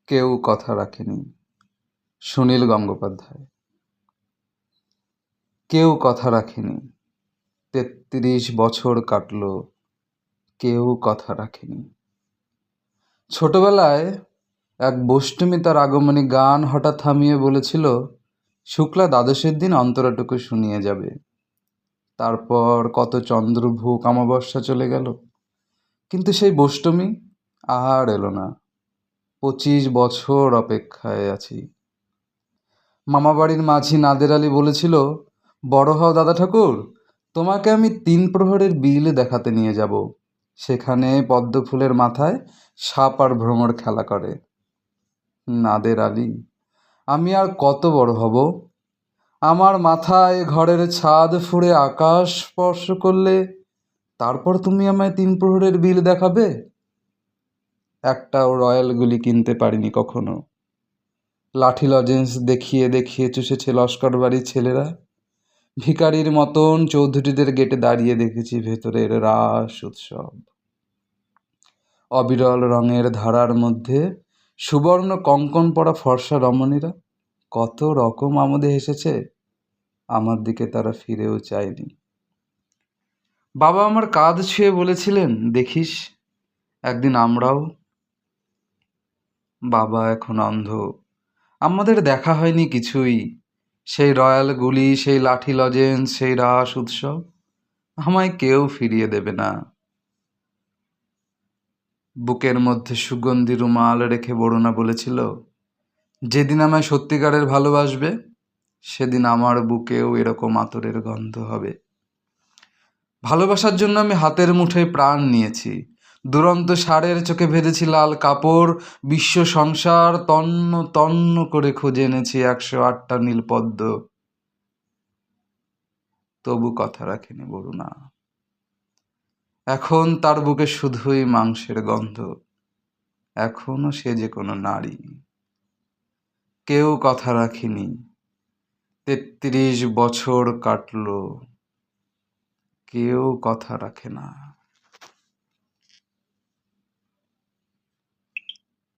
কেউ কথা রাখেনি। সুনীল গঙ্গোপাধ্যায়। কেউ কথা রাখেনি। ৩৩ বছর কাটল, কেউ কথা রাখেনি। ছোটবেলায় এক বষ্টমী তার আগমনী গান হঠাৎ থামিয়ে বলেছিল, শুক্লা দ্বাদশের দিন অন্তরাটুকু শুনিয়ে যাবে। তারপর কত চন্দ্রভূক অমাবস্যা চলে গেল, কিন্তু সেই বষ্টমী আর এলো না। ২৫ বছর অপেক্ষায় আছি। মামাবাড়ির মাঝি নাদের আলী বলেছিল, বড় হও দাদা ঠাকুর, তোমাকে আমি ৩ প্রহরের বিল দেখাতে নিয়ে যাব। সেখানে পদ্মফুলের মাথায় সাপ আর ভ্রমর খেলা করে। নাদের আলী, আমি আর কত বড় হব? আমার মাথায় ঘরের ছাদ ফুঁড়ে আকাশ স্পর্শ করলে তারপর তুমি আমায় ৩ প্রহরের বিল দেখাবে? একটাও রয়্যাল গুলি কিনতে পারিনি কখনো। লাঠি লজেন্স দেখিয়ে দেখিয়ে চুষেছে লস্কর বাড়ির ছেলেরা। ভিখারির মতন চৌধুরীদের গেটে দাঁড়িয়ে দেখেছি ভেতরের রাস উৎসব। অবিরল রঙের ধারার মধ্যে সুবর্ণ কঙ্কন পরা ফর্সা রমণীরা কত রকম আমোদে হেসেছে, আমার দিকে তারা ফিরেও চায়নি। বাবা আমার কাঁধ ছুঁয়ে বলেছিলেন, দেখিস একদিন আমরাও। বাবা এখন অন্ধ, আমাদের দেখা হয়নি কিছুই। সেই রয়্যাল গুলি, সেই লাঠি লজেন্স, সেই রাস উৎসব আমায় কেউ ফিরিয়ে দেবে না। বুকের মধ্যে সুগন্ধি রুমাল রেখে বরুণা বলেছিল, যেদিন আমায় সত্যিকারের ভালোবাসবে সেদিন আমার বুকেও এরকম আতরের গন্ধ হবে। ভালোবাসার জন্য আমি হাতের মুঠোয় প্রাণ নিয়েছি। দুরন্ত ষাঁড়ের চোখে ভেজেছি লাল কাপড়। বিশ্ব সংসার তন্ন তন্ন করে খুঁজে এনেছি ১০৮টা নীলপদ্ম। তবু কথা রাখেনি বরুণা। এখন তার বুকে শুধুই মাংসের গন্ধ। এখনো সে যে কোনো নারী। কেউ কথা রাখেনি। ৩৩ বছর কাটল, কেউ কথা রাখে না।